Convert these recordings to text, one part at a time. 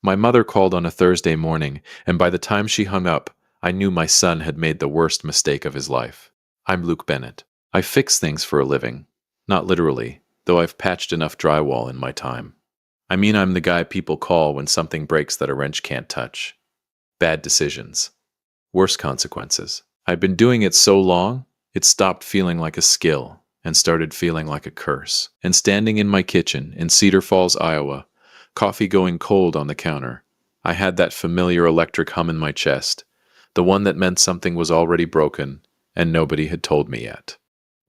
My mother called on a Thursday morning, and by the time she hung up, I knew my son had made the worst mistake of his life. I'm Luke Bennett. I fix things for a living. Not literally, though I've patched enough drywall in my time. I mean, I'm the guy people call when something breaks that a wrench can't touch. Bad decisions. Worse consequences. I've been doing it so long, it stopped feeling like a skill and started feeling like a curse. And standing in my kitchen in Cedar Falls, Iowa, coffee going cold on the counter, I had that familiar electric hum in my chest, the one that meant something was already broken and nobody had told me yet.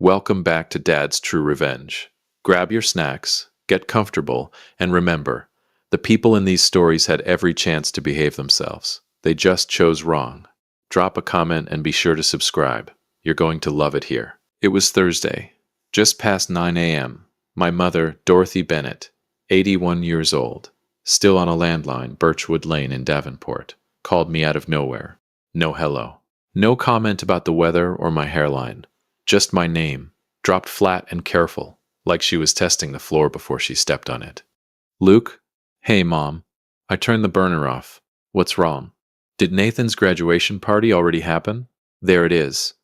Welcome back to Dad's True Revenge. Grab your snacks, get comfortable, and remember, the people in these stories had every chance to behave themselves. They just chose wrong. Drop a comment and be sure to subscribe. You're going to love it here. It was Thursday, just past 9 a.m. My mother, Dorothy Bennett, 81 years old, still on a landline, Birchwood Lane in Davenport, called me out of nowhere. No hello. No comment about the weather or my hairline. Just my name, dropped flat and careful, like she was testing the floor before she stepped on it. Luke? Hey, Mom. I turned the burner off. What's wrong? Did Nathan's graduation party already happen? There it is.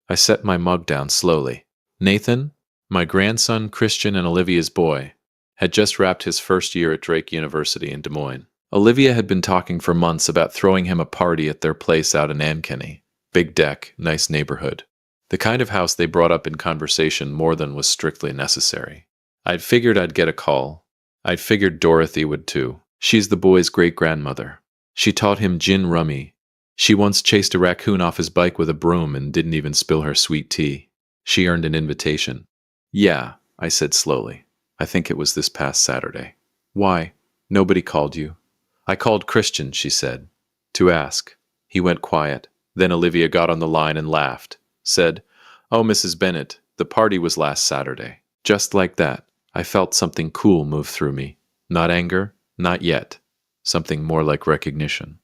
I set my mug down slowly. Nathan, my grandson Christian and Olivia's boy, had just wrapped his first year at Drake University in Des Moines. Olivia had been talking for months about throwing him a party at their place out in Ankeny. Big deck, nice neighborhood. The kind of house they brought up in conversation more than was strictly necessary. I'd figured I'd get a call. I'd figured Dorothy would too. She's the boy's great-grandmother. She taught him gin rummy. She once chased a raccoon off his bike with a broom and didn't even spill her sweet tea. She earned an invitation. Yeah, I said slowly. I think it was this past Saturday. Why? Nobody called you. I called Christian, she said, to ask. He went quiet. Then Olivia got on the line and laughed. Said, "Oh, Mrs. Bennett, the party was last Saturday." Just like that, I felt something cool move through me. Not anger, not yet. Something more like recognition.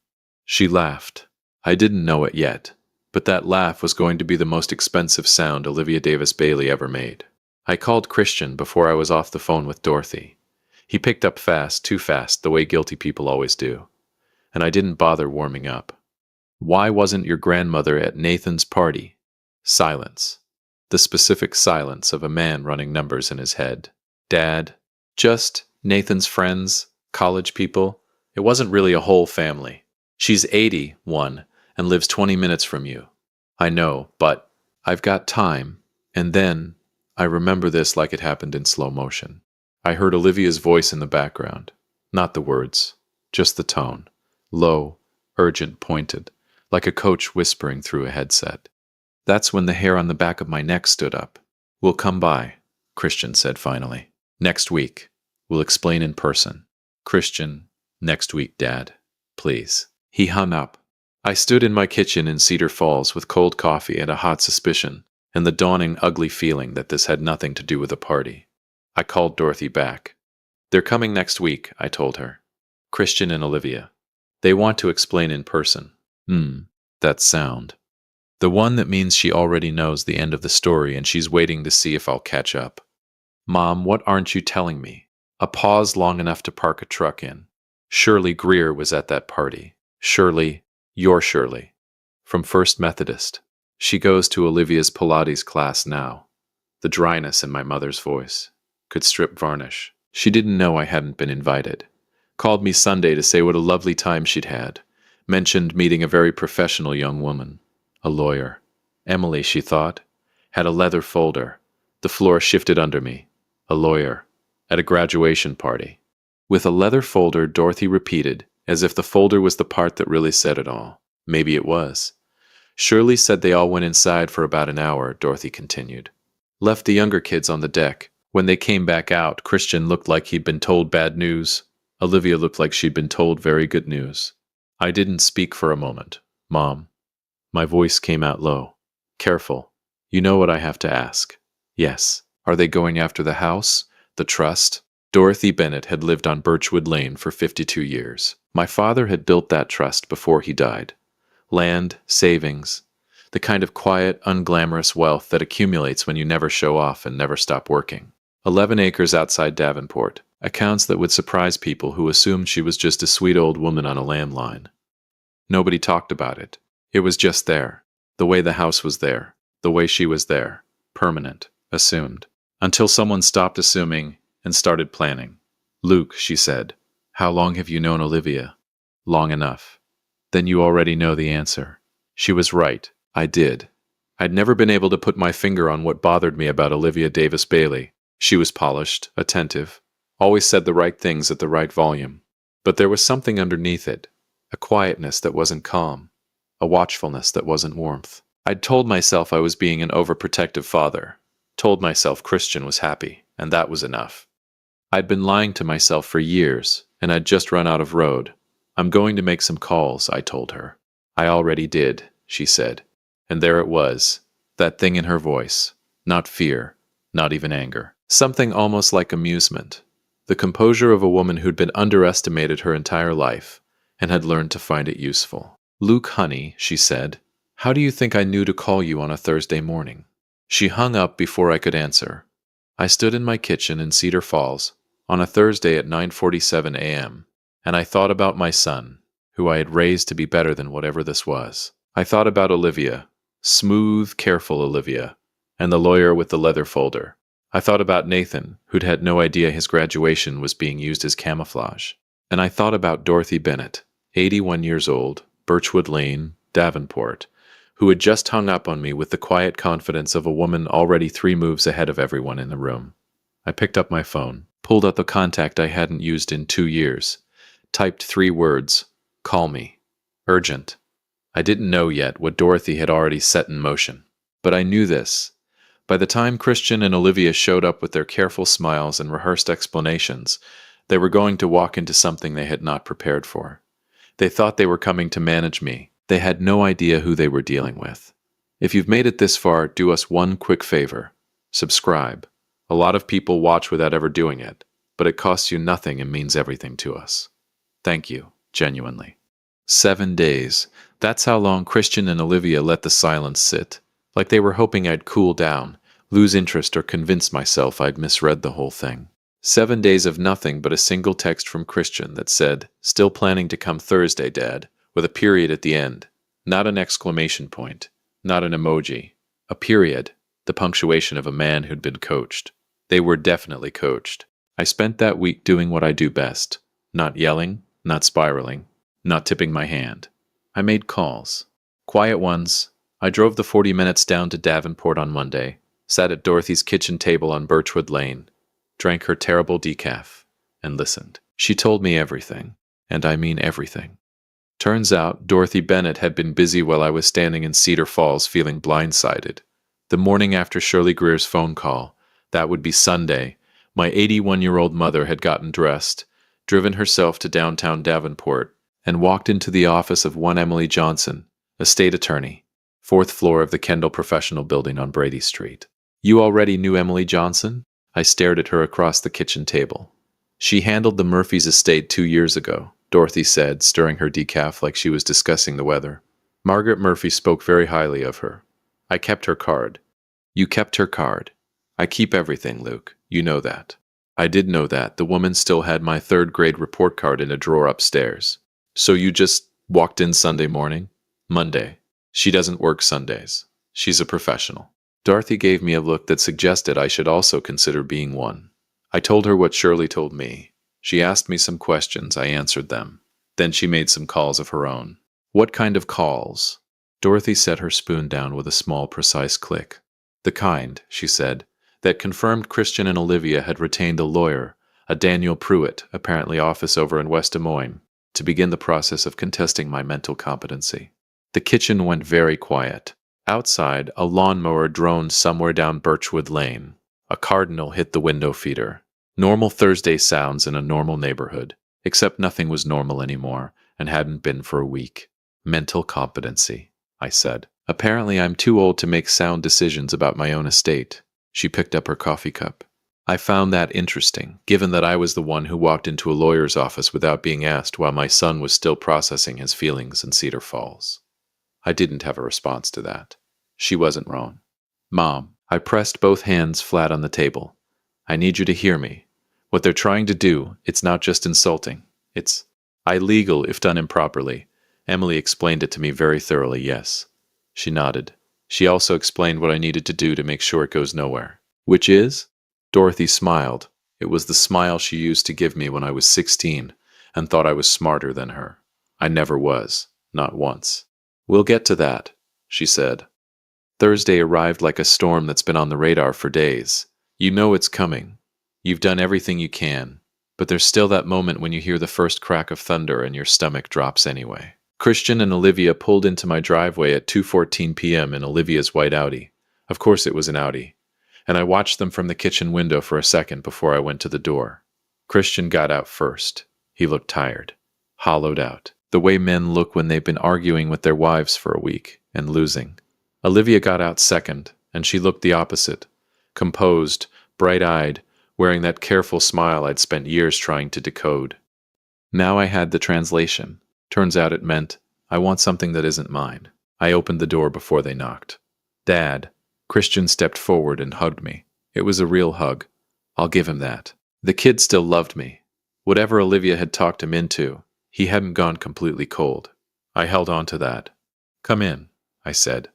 She laughed. I didn't know it yet, but that laugh was going to be the most expensive sound Olivia Davis Bailey ever made. I called Christian before I was off the phone with Dorothy. He picked up fast, too fast, the way guilty people always do. And I didn't bother warming up. Why wasn't your grandmother at Nathan's party? Silence. The specific silence of a man running numbers in his head. Dad. Just Nathan's friends, college people. It wasn't really a whole family. She's 81 and lives 20 minutes from you. I know, but I've got time. And then I remember this like it happened in slow motion. I heard Olivia's voice in the background. Not the words, just the tone. Low, urgent, pointed, like a coach whispering through a headset. That's when the hair on the back of my neck stood up. We'll come by, Christian said finally. Next week. We'll explain in person. Christian, next week, Dad. Please. He hung up. I stood in my kitchen in Cedar Falls with cold coffee and a hot suspicion, and the dawning ugly feeling that this had nothing to do with a party. I called Dorothy back. They're coming next week, I told her. Christian and Olivia. They want to explain in person. That sound. The one that means she already knows the end of the story and she's waiting to see if I'll catch up. Mom, what aren't you telling me? A pause long enough to park a truck in. Shirley Greer was at that party. Shirley, your Shirley. From First Methodist. She goes to Olivia's Pilates class now. The dryness in my mother's voice. Could strip varnish. She didn't know I hadn't been invited. Called me Sunday to say what a lovely time she'd had. Mentioned meeting a very professional young woman. A lawyer. Emily, she thought. Had a leather folder. The floor shifted under me. A lawyer. At a graduation party. With a leather folder, Dorothy repeated, as if the folder was the part that really said it all. Maybe it was. Shirley said they all went inside for about an hour, Dorothy continued. Left the younger kids on the deck. When they came back out, Christian looked like he'd been told bad news. Olivia looked like she'd been told very good news. I didn't speak for a moment. Mom. My voice came out low. Careful. You know what I have to ask. Yes. Are they going after the house? The trust? Dorothy Bennett had lived on Birchwood Lane for 52 years. My father had built that trust before he died. Land, savings, the kind of quiet, unglamorous wealth that accumulates when you never show off and never stop working. 11 acres outside Davenport, Accounts that would surprise people who assumed she was just a sweet old woman on a landline. Nobody talked about it. It was just there. The way the house was there. The way she was there. Permanent. Assumed. Until someone stopped assuming and started planning. Luke, she said, how long have you known Olivia? Long enough. Then you already know the answer. She was right. I did. I'd never been able to put my finger on what bothered me about Olivia Davis Bailey. She was polished, attentive, always said the right things at the right volume. But there was something underneath it, a quietness that wasn't calm, a watchfulness that wasn't warmth. I'd told myself I was being an overprotective father, told myself Christian was happy, and that was enough. I'd been lying to myself for years, and I'd just run out of road. I'm going to make some calls, I told her. I already did, she said. And there it was, that thing in her voice. Not fear, not even anger. Something almost like amusement. The composure of a woman who'd been underestimated her entire life and had learned to find it useful. Luke, honey, she said, how do you think I knew to call you on a Thursday morning? She hung up before I could answer. I stood in my kitchen in Cedar Falls on a Thursday at 9:47 a.m., and I thought about my son, who I had raised to be better than whatever this was. I thought about Olivia, smooth, careful Olivia, and the lawyer with the leather folder. I thought about Nathan, who'd had no idea his graduation was being used as camouflage. And I thought about Dorothy Bennett, 81 years old, Birchwood Lane, Davenport, who had just hung up on me with the quiet confidence of a woman already 3 moves ahead of everyone in the room. I picked up my phone, pulled out the contact I hadn't used in 2 years, typed 3 words, call me, urgent. I didn't know yet what Dorothy had already set in motion, but I knew this. By the time Christian and Olivia showed up with their careful smiles and rehearsed explanations, they were going to walk into something they had not prepared for. They thought they were coming to manage me. They had no idea who they were dealing with. If you've made it this far, do us one quick favor. Subscribe. A lot of people watch without ever doing it, but it costs you nothing and means everything to us. Thank you, genuinely. 7 days. That's how long Christian and Olivia let the silence sit, like they were hoping I'd cool down, lose interest, or convince myself I'd misread the whole thing. 7 days of nothing but a single text from Christian that said, still planning to come Thursday, Dad, with a period at the end. Not an exclamation point, not an emoji. A period, the punctuation of a man who'd been coached. They were definitely coached. I spent that week doing what I do best. Not yelling, not spiraling, not tipping my hand. I made calls. Quiet ones. I drove the 40 minutes down to Davenport on Monday, sat at Dorothy's kitchen table on Birchwood Lane, drank her terrible decaf, and listened. She told me everything, and I mean everything. Turns out Dorothy Bennett had been busy while I was standing in Cedar Falls feeling blindsided. The morning after Shirley Greer's phone call, that would be Sunday, my 81-year-old mother had gotten dressed, driven herself to downtown Davenport, and walked into the office of one Emily Johnson, a state attorney, 4th floor of the Kendall Professional Building on Brady Street. You already knew Emily Johnson? I stared at her across the kitchen table. She handled the Murphys' estate 2 years ago, Dorothy said, stirring her decaf like she was discussing the weather. Margaret Murphy spoke very highly of her. I kept her card. You kept her card. I keep everything, Luke. You know that. I did know that. The woman still had my 3rd grade report card in a drawer upstairs. So you just walked in Sunday morning? Monday. She doesn't work Sundays. She's a professional. Dorothy gave me a look that suggested I should also consider being one. I told her what Shirley told me. She asked me some questions. I answered them. Then she made some calls of her own. What kind of calls? Dorothy set her spoon down with a small, precise click. The kind, she said, that confirmed Christian and Olivia had retained a lawyer, a Daniel Pruitt, apparently office over in West Des Moines, to begin the process of contesting my mental competency. The kitchen went very quiet. Outside, a lawnmower droned somewhere down Birchwood Lane. A cardinal hit the window feeder. Normal Thursday sounds in a normal neighborhood, except nothing was normal anymore, and hadn't been for a week. Mental competency, I said. Apparently I'm too old to make sound decisions about my own estate. She picked up her coffee cup. I found that interesting, given that I was the one who walked into a lawyer's office without being asked while my son was still processing his feelings in Cedar Falls. I didn't have a response to that. She wasn't wrong. Mom, I pressed both hands flat on the table. I need you to hear me. What they're trying to do, it's not just insulting. It's illegal if done improperly. Emily explained it to me very thoroughly, yes. She nodded. She also explained what I needed to do to make sure it goes nowhere. Which is? Dorothy smiled. It was the smile she used to give me when I was 16 and thought I was smarter than her. I never was. Not once. We'll get to that, she said. Thursday arrived like a storm that's been on the radar for days. You know it's coming. You've done everything you can, but there's still that moment when you hear the first crack of thunder and your stomach drops anyway. Christian and Olivia pulled into my driveway at 2:14 p.m. in Olivia's white Audi. Of course it was an Audi. And I watched them from the kitchen window for a second before I went to the door. Christian got out first. He looked tired, hollowed out, the way men look when they've been arguing with their wives for a week and losing. Olivia got out second, and she looked the opposite, composed, bright-eyed, wearing that careful smile I'd spent years trying to decode. Now I had the translation. Turns out it meant, I want something that isn't mine. I opened the door before they knocked. Dad. Christian stepped forward and hugged me. It was a real hug. I'll give him that. The kid still loved me. Whatever Olivia had talked him into, he hadn't gone completely cold. I held on to that. Come in, I said.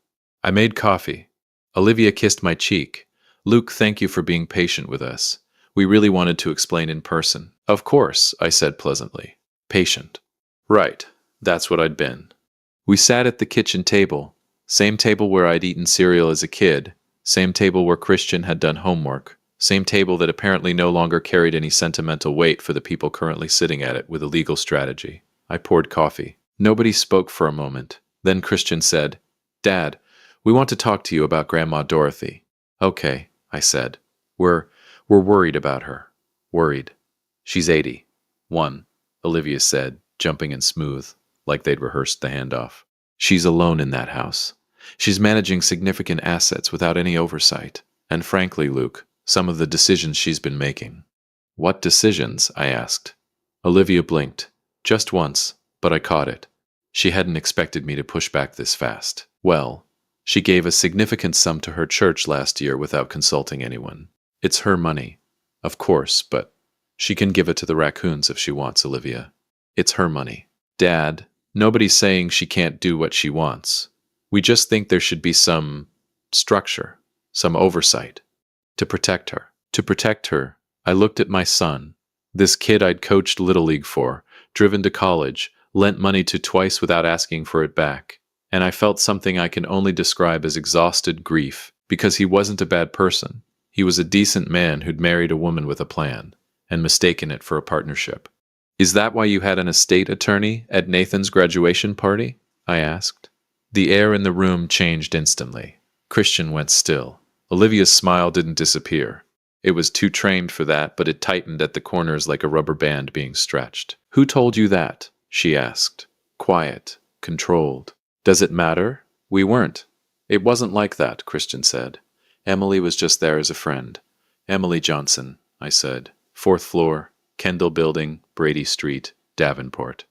I made coffee. Olivia kissed my cheek. Luke, thank you for being patient with us. We really wanted to explain in person. Of course, I said pleasantly. Patient. Right, that's what I'd been. We sat at the kitchen table, same table where I'd eaten cereal as a kid, same table where Christian had done homework, same table that apparently no longer carried any sentimental weight for the people currently sitting at it with a legal strategy. I poured coffee. Nobody spoke for a moment. Then Christian said, Dad, we want to talk to you about Grandma Dorothy. Okay, I said. We're worried about her. Worried. She's 81, Olivia said, jumping in smooth, like they'd rehearsed the handoff. She's alone in that house. She's managing significant assets without any oversight. And frankly, Luke, some of the decisions she's been making. What decisions? I asked. Olivia blinked. Just once, but I caught it. She hadn't expected me to push back this fast. Well, she gave a significant sum to her church last year without consulting anyone. It's her money. Of course, but she can give it to the raccoons if she wants, Olivia. It's her money. Dad, nobody's saying she can't do what she wants. We just think there should be some structure, some oversight, to protect her. To protect her, I looked at my son, this kid I'd coached Little League for, driven to college, lent money to twice without asking for it back, and I felt something I can only describe as exhausted grief, because he wasn't a bad person. He was a decent man who'd married a woman with a plan, and mistaken it for a partnership. Is that why you had an estate attorney at Nathan's graduation party? I asked. The air in the room changed instantly. Christian went still. Olivia's smile didn't disappear. It was too trained for that, but it tightened at the corners like a rubber band being stretched. Who told you that? She asked. Quiet, controlled. Does it matter? We weren't. It wasn't like that, Christian said. Emily was just there as a friend. Emily Johnson, I said. 4th floor, Kendall Building, Brady Street, Davenport.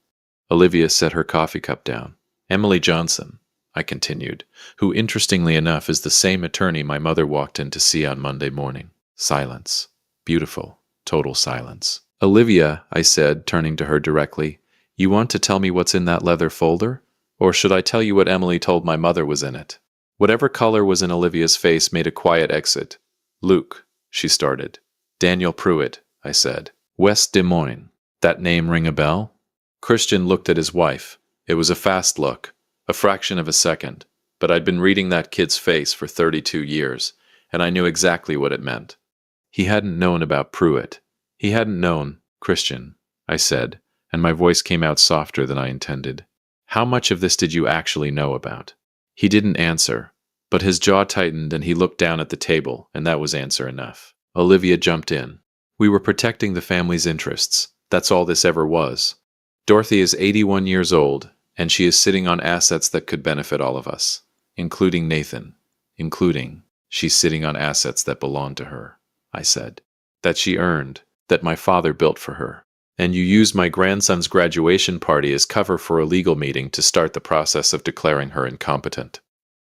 Olivia set her coffee cup down. Emily Johnson, I continued, who interestingly enough is the same attorney my mother walked in to see on Monday morning. Silence. Beautiful, total silence. Olivia, I said, turning to her directly, you want to tell me what's in that leather folder? Or should I tell you what Emily told my mother was in it? Whatever color was in Olivia's face made a quiet exit. Luke, she started. Daniel Pruitt, I said. West Des Moines. That name ring a bell? Christian looked at his wife. It was a fast look, a fraction of a second, but I'd been reading that kid's face for 32 years, and I knew exactly what it meant. He hadn't known about Pruitt. He hadn't known, Christian, I said, and my voice came out softer than I intended. How much of this did you actually know about? He didn't answer, but his jaw tightened and he looked down at the table, and that was answer enough. Olivia jumped in. We were protecting the family's interests. That's all this ever was. Dorothy is 81 years old, and she is sitting on assets that could benefit all of us, including Nathan. She's sitting on assets that belong to her, I said. That she earned, that my father built for her. And you used my grandson's graduation party as cover for a legal meeting to start the process of declaring her incompetent.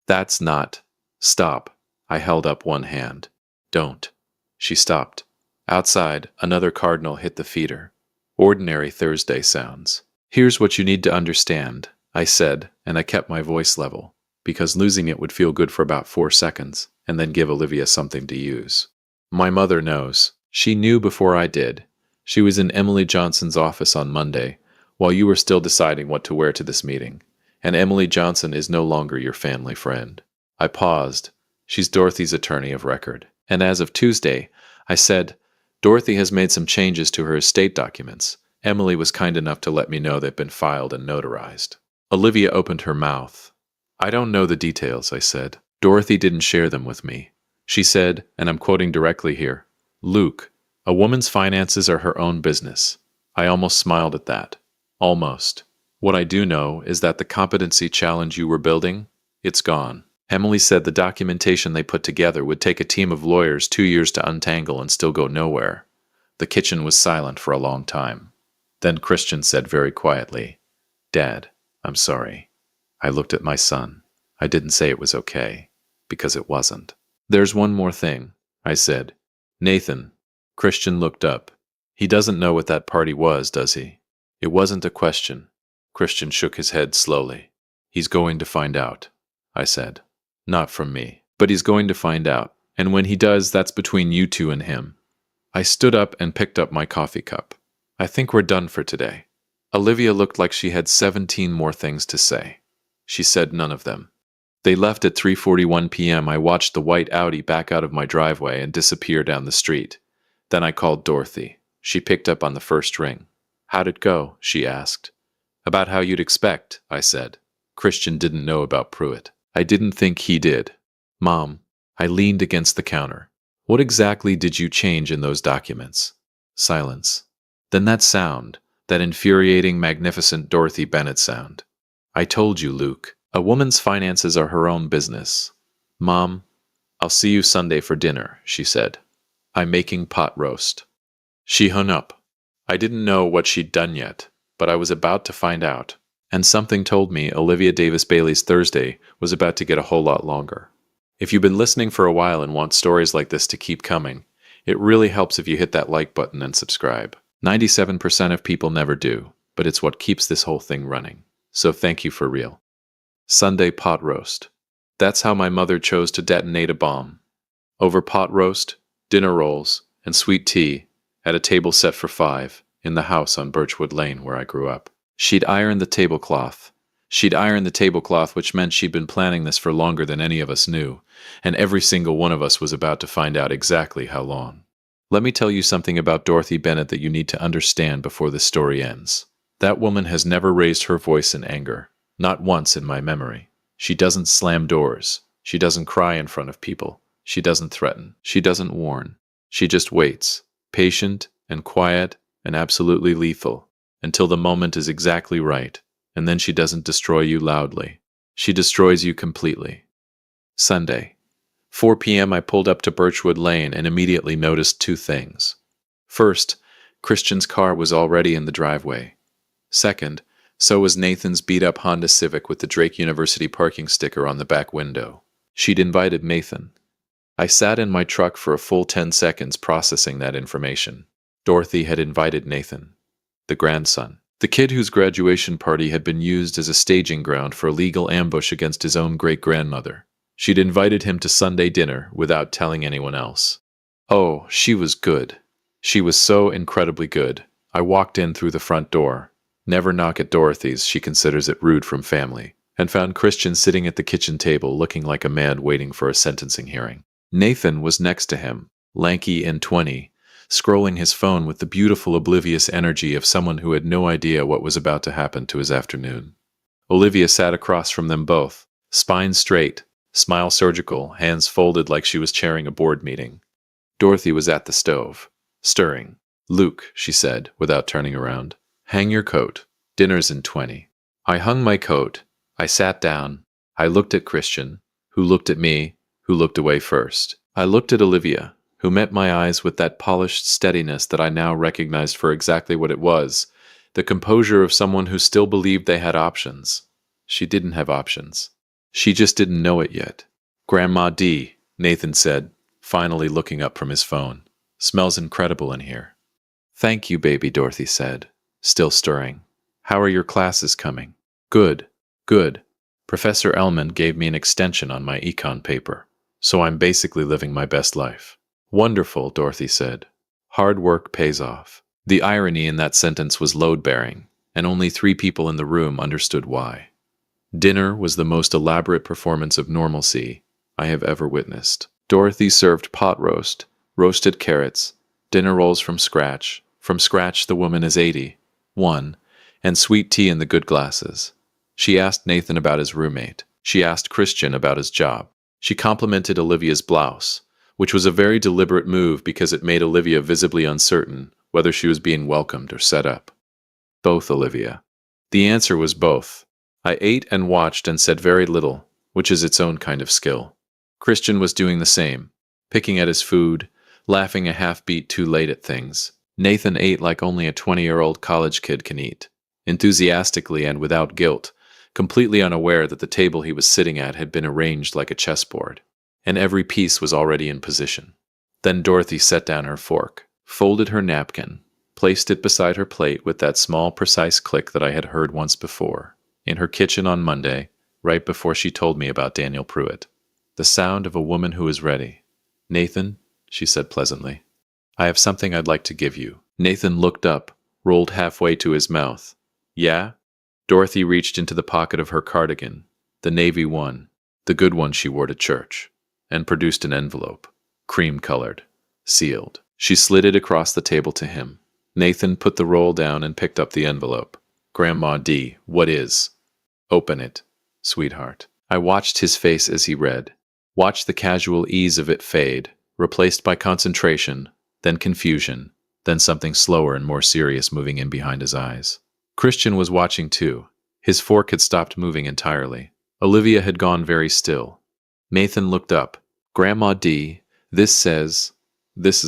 That's not... Stop. I held up one hand. Don't. She stopped. Outside, another cardinal hit the feeder. Ordinary Thursday sounds. Here's what you need to understand, I said, and I kept my voice level, because losing it would feel good for about 4 seconds, and then give Olivia something to use. My mother knows. She knew before I did. She was in Emily Johnson's office on Monday, while you were still deciding what to wear to this meeting, and Emily Johnson is no longer your family friend. I paused. She's Dorothy's attorney of record. And as of Tuesday, I said, Dorothy has made some changes to her estate documents. Emily was kind enough to let me know they've been filed and notarized. Olivia opened her mouth. I don't know the details, I said. Dorothy didn't share them with me. She said, and I'm quoting directly here, Luke, a woman's finances are her own business. I almost smiled at that. Almost. What I do know is that the competency challenge you were building, it's gone. Emily said the documentation they put together would take a team of lawyers 2 years to untangle and still go nowhere. The kitchen was silent for a long time. Then Christian said very quietly, Dad, I'm sorry. I looked at my son. I didn't say it was okay, because it wasn't. There's one more thing, I said. Nathan. Christian looked up. He doesn't know what that party was, does he? It wasn't a question. Christian shook his head slowly. He's going to find out, I said. Not from me, but he's going to find out. And when he does, that's between you two and him. I stood up and picked up my coffee cup. I think we're done for today. Olivia looked like she had 17 more things to say. She said none of them. They left at 3:41 p.m. I watched the white Audi back out of my driveway and disappear down the street. Then I called Dorothy. She picked up on the first ring. How'd it go? She asked. About how you'd expect, I said. Christian didn't know about Pruitt. I didn't think he did. Mom, I leaned against the counter. What exactly did you change in those documents? Silence. Then that sound, that infuriating, magnificent Dorothy Bennett sound. I told you, Luke, a woman's finances are her own business. Mom, I'll see you Sunday for dinner, she said. I'm making pot roast. She hung up. I didn't know what she'd done yet, but I was about to find out. And something told me Olivia Davis Bailey's Thursday was about to get a whole lot longer. If you've been listening for a while and want stories like this to keep coming, it really helps if you hit that like button and subscribe. 97% of people never do, but it's what keeps this whole thing running. So thank you for real. Sunday pot roast. That's how my mother chose to detonate a bomb. Over pot roast, dinner rolls, and sweet tea at a table set for 5 in the house on Birchwood Lane where I grew up. She'd iron the tablecloth. Which meant she'd been planning this for longer than any of us knew, and every single one of us was about to find out exactly how long. Let me tell you something about Dorothy Bennett that you need to understand before this story ends. That woman has never raised her voice in anger. Not once in my memory. She doesn't slam doors. She doesn't cry in front of people. She doesn't threaten. She doesn't warn. She just waits, patient and quiet and absolutely lethal, until the moment is exactly right, and then she doesn't destroy you loudly. She destroys you completely. Sunday. 4 p.m. I pulled up to Birchwood Lane and immediately noticed 2 things. First, Christian's car was already in the driveway. Second, so was Nathan's beat-up Honda Civic with the Drake University parking sticker on the back window. She'd invited Nathan. I sat in my truck for a full 10 seconds processing that information. Dorothy had invited Nathan, the grandson, the kid whose graduation party had been used as a staging ground for a legal ambush against his own great-grandmother. She'd invited him to Sunday dinner without telling anyone else. Oh, she was good. She was so incredibly good. I walked in through the front door. Never knock at Dorothy's, she considers it rude from family, and found Christian sitting at the kitchen table looking like a man waiting for a sentencing hearing. Nathan was next to him, lanky and 20, scrolling his phone with the beautiful oblivious energy of someone who had no idea what was about to happen to his afternoon. Olivia sat across from them both, spine straight, smile surgical, hands folded like she was chairing a board meeting. Dorothy was at the stove, stirring. Luke, she said, without turning around, hang your coat. Dinner's in 20. I hung my coat. I sat down. I looked at Christian, who looked at me, who looked away first. I looked at Olivia, who met my eyes with that polished steadiness that I now recognized for exactly what it was, the composure of someone who still believed they had options. She didn't have options. She just didn't know it yet. Grandma D, Nathan said, finally looking up from his phone. Smells incredible in here. Thank you, baby, Dorothy said, still stirring. How are your classes coming? Good, good. Professor Ellman gave me an extension on my econ paper, so I'm basically living my best life. Wonderful, Dorothy said. Hard work pays off. The irony in that sentence was load-bearing, and only 3 people in the room understood why. Dinner was the most elaborate performance of normalcy I have ever witnessed. Dorothy served pot roast, roasted carrots, dinner rolls from scratch the woman is 81, and sweet tea in the good glasses. She asked Nathan about his roommate. She asked Christian about his job. She complimented Olivia's blouse, which was a very deliberate move because it made Olivia visibly uncertain whether she was being welcomed or set up. Both, Olivia. The answer was both. I ate and watched and said very little, which is its own kind of skill. Christian was doing the same, picking at his food, laughing a half-beat too late at things. Nathan ate like only a 20-year-old college kid can eat, enthusiastically and without guilt, completely unaware that the table he was sitting at had been arranged like a chessboard, and every piece was already in position. Then Dorothy set down her fork, folded her napkin, placed it beside her plate with that small, precise click that I had heard once before, in her kitchen on Monday, right before she told me about Daniel Pruitt. The sound of a woman who is ready. Nathan, she said pleasantly, I have something I'd like to give you. Nathan looked up, rolled halfway to his mouth. Yeah? Dorothy reached into the pocket of her cardigan, the navy one, the good one she wore to church, and produced an envelope, cream-colored, sealed. She slid it across the table to him. Nathan put the roll down and picked up the envelope. Grandma D, what is? Open it, sweetheart. I watched his face as he read, watched the casual ease of it fade, replaced by concentration, then confusion, then something slower and more serious moving in behind his eyes. Christian was watching too. His fork had stopped moving entirely. Olivia had gone very still. Nathan looked up. Grandma D, this is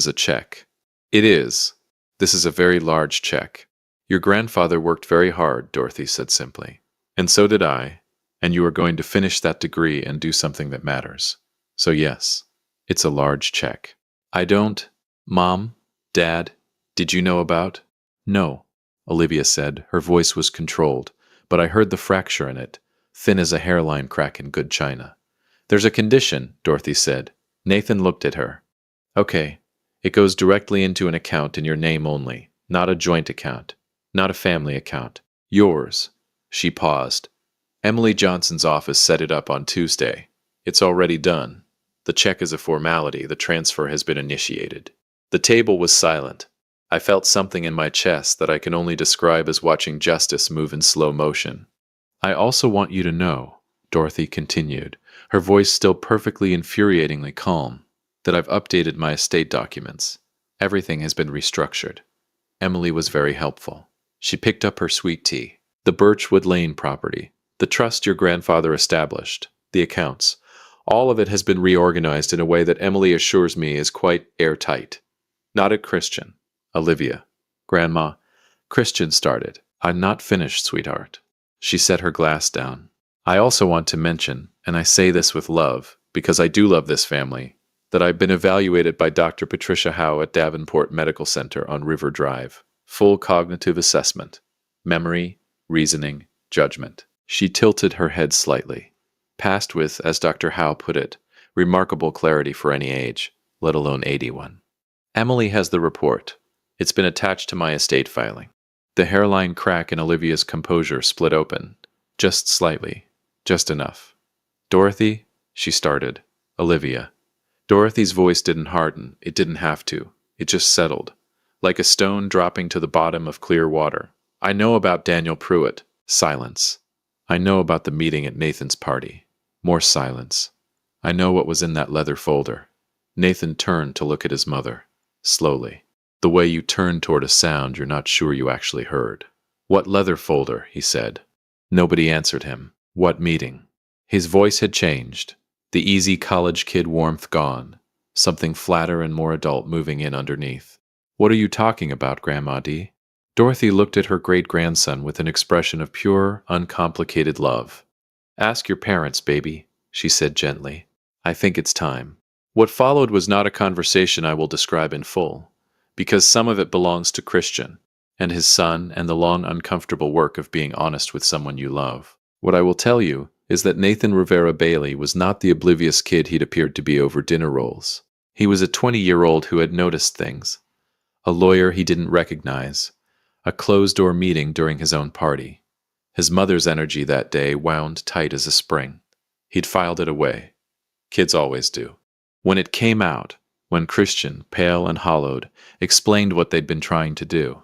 a check. It is. This is a very large check. Your grandfather worked very hard, Dorothy said simply. And so did I. And you are going to finish that degree and do something that matters. So yes, it's a large check. I don't... Mom? Dad? Did you know about? No, Olivia said. Her voice was controlled, but I heard the fracture in it, thin as a hairline crack in good china. There's a condition, Dorothy said. Nathan looked at her. Okay, it goes directly into an account in your name only, not a joint account, not a family account. Yours. She paused. Emily Johnson's office set it up on Tuesday. It's already done. The check is a formality. The transfer has been initiated. The table was silent. I felt something in my chest that I can only describe as watching justice move in slow motion. I also want you to know, Dorothy continued, her voice still perfectly infuriatingly calm, that I've updated my estate documents. Everything has been restructured. Emily was very helpful. She picked up her sweet tea. The Birchwood Lane property, the trust your grandfather established, the accounts, all of it has been reorganized in a way that Emily assures me is quite airtight. Not at Christian. Olivia. Grandma. Christian started. I'm not finished, sweetheart. She set her glass down. I also want to mention, and I say this with love, because I do love this family, that I've been evaluated by Dr. Patricia Howe at Davenport Medical Center on River Drive. Full cognitive assessment. Memory, reasoning, judgment. She tilted her head slightly. Passed with, as Dr. Howe put it, remarkable clarity for any age, let alone 81. Emily has the report. It's been attached to my estate filing. The hairline crack in Olivia's composure split open. Just slightly. Just enough. Dorothy, she started. Olivia. Dorothy's voice didn't harden. It didn't have to. It just settled. Like a stone dropping to the bottom of clear water. I know about Daniel Pruitt. Silence. I know about the meeting at Nathan's party. More silence. I know what was in that leather folder. Nathan turned to look at his mother. Slowly. The way you turn toward a sound you're not sure you actually heard. What leather folder? He said. Nobody answered him. What meeting? His voice had changed. The easy college kid warmth gone. Something flatter and more adult moving in underneath. What are you talking about, Grandma D? Dorothy looked at her great-grandson with an expression of pure, uncomplicated love. Ask your parents, baby, she said gently. I think it's time. What followed was not a conversation I will describe in full, because some of it belongs to Christian and his son and the long uncomfortable work of being honest with someone you love. What I will tell you is that Nathan Rivera Bailey was not the oblivious kid he'd appeared to be over dinner rolls. He was a 20-year-old who had noticed things, a lawyer he didn't recognize, a closed-door meeting during his own party. His mother's energy that day wound tight as a spring. He'd filed it away. Kids always do. When it came out, when Christian, pale and hollowed, explained what they'd been trying to do,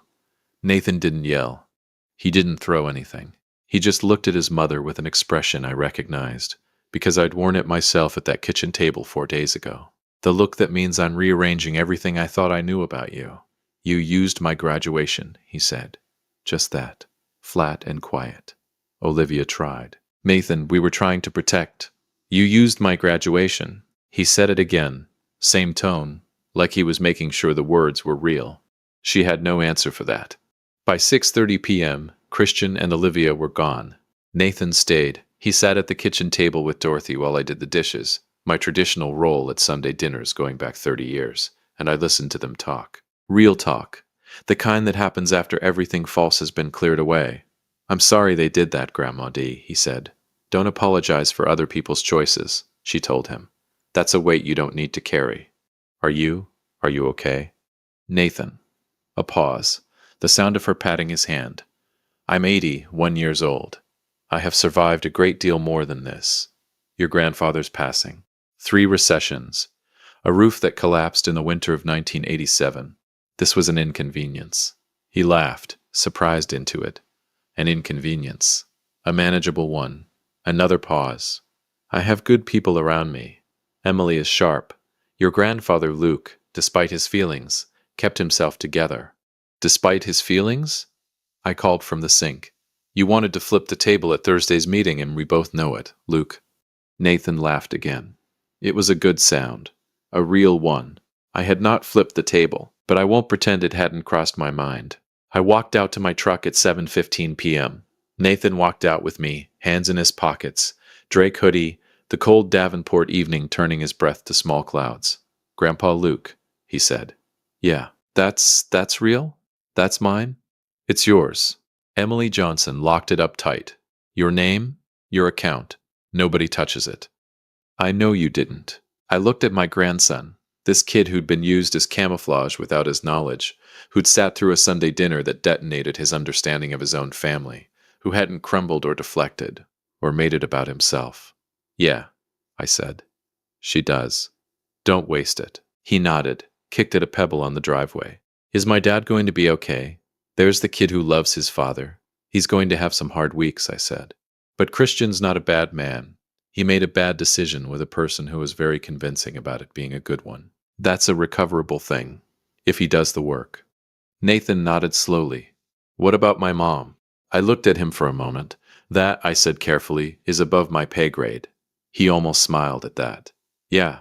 Nathan didn't yell. He didn't throw anything. He just looked at his mother with an expression I recognized, because I'd worn it myself at that kitchen table 4 days ago. The look that means I'm rearranging everything I thought I knew about you. You used my graduation, he said. Just that. Flat and quiet. Olivia tried. Nathan, we were trying to protect. You used my graduation. He said it again, same tone, like he was making sure the words were real. She had no answer for that. By 6:30 p.m., Christian and Olivia were gone. Nathan stayed. He sat at the kitchen table with Dorothy while I did the dishes, my traditional role at Sunday dinners going back 30 years, and I listened to them talk. Real talk. The kind that happens after everything false has been cleared away. I'm sorry they did that, Grandma D, he said. Don't apologize for other people's choices, she told him. That's a weight you don't need to carry. Are you okay? Nathan. A pause. The sound of her patting his hand. I'm 81 years old. I have survived a great deal more than this. Your grandfather's passing. 3 recessions. A roof that collapsed in the winter of 1987. This was an inconvenience. He laughed, surprised into it. An inconvenience. A manageable one. Another pause. I have good people around me. Emily is sharp. Your grandfather, Luke, despite his feelings, kept himself together. Despite his feelings? I called from the sink. You wanted to flip the table at Thursday's meeting, and we both know it, Luke. Nathan laughed again. It was a good sound. A real one. I had not flipped the table, but I won't pretend it hadn't crossed my mind. I walked out to my truck at 7:15 p.m. Nathan walked out with me, hands in his pockets, Drake hoodie, the cold Davenport evening turning his breath to small clouds. Grandpa Luke, he said. Yeah, that's real? That's mine? It's yours. Emily Johnson locked it up tight. Your name, your account. Nobody touches it. I know you didn't. I looked at my grandson, this kid who'd been used as camouflage without his knowledge, who'd sat through a Sunday dinner that detonated his understanding of his own family, who hadn't crumbled or deflected, or made it about himself. Yeah, I said. She does. Don't waste it. He nodded, kicked at a pebble on the driveway. Is my dad going to be okay? There's the kid who loves his father. He's going to have some hard weeks, I said. But Christian's not a bad man. He made a bad decision with a person who was very convincing about it being a good one. That's a recoverable thing, if he does the work. Nathan nodded slowly. What about my mom? I looked at him for a moment. That, I said carefully, is above my pay grade. He almost smiled at that. Yeah.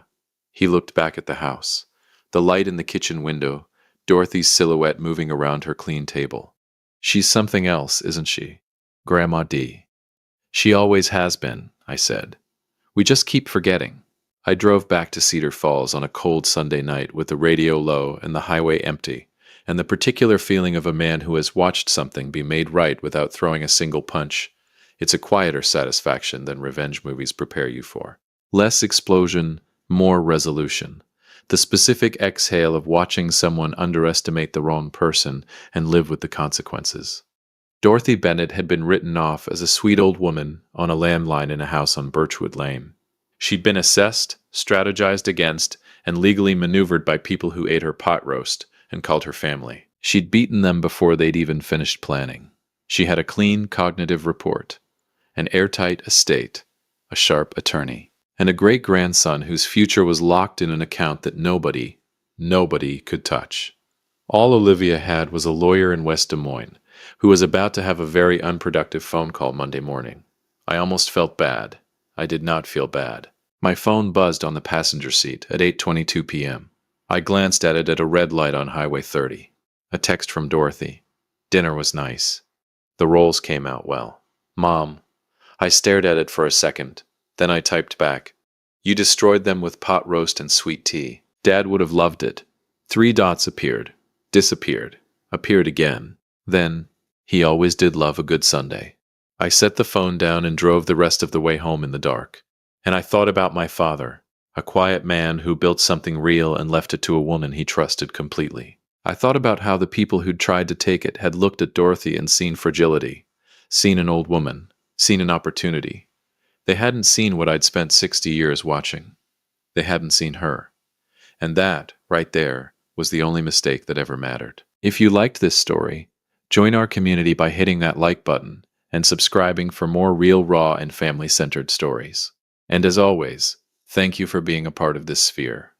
He looked back at the house. The light in the kitchen window, Dorothy's silhouette moving around her clean table. She's something else, isn't she? Grandma D. She always has been, I said. We just keep forgetting. I drove back to Cedar Falls on a cold Sunday night with the radio low and the highway empty, and the particular feeling of a man who has watched something be made right without throwing a single punch. It's a quieter satisfaction than revenge movies prepare you for. Less explosion, more resolution. The specific exhale of watching someone underestimate the wrong person and live with the consequences. Dorothy Bennett had been written off as a sweet old woman on a landline in a house on Birchwood Lane. She'd been assessed, strategized against, and legally maneuvered by people who ate her pot roast and called her family. She'd beaten them before they'd even finished planning. She had a clean cognitive report, an airtight estate, a sharp attorney, and a great-grandson whose future was locked in an account that nobody could touch. All Olivia had was a lawyer in West Des Moines, who was about to have a very unproductive phone call Monday morning. I almost felt bad. I did not feel bad. My phone buzzed on the passenger seat at 8:22 p.m. I glanced at it at a red light on Highway 30. A text from Dorothy. Dinner was nice. The rolls came out well. Mom. I stared at it for a second. Then I typed back, You destroyed them with pot roast and sweet tea. Dad would have loved it. 3 dots appeared, disappeared, appeared again. Then, he always did love a good Sunday. I set the phone down and drove the rest of the way home in the dark. And I thought about my father, a quiet man who built something real and left it to a woman he trusted completely. I thought about how the people who'd tried to take it had looked at Dorothy and seen fragility, seen an old woman, seen an opportunity. They hadn't seen what I'd spent 60 years watching. They hadn't seen her. And that, right there, was the only mistake that ever mattered. If you liked this story, join our community by hitting that like button and subscribing for more real, raw, and family-centered stories. And as always, thank you for being a part of this sphere.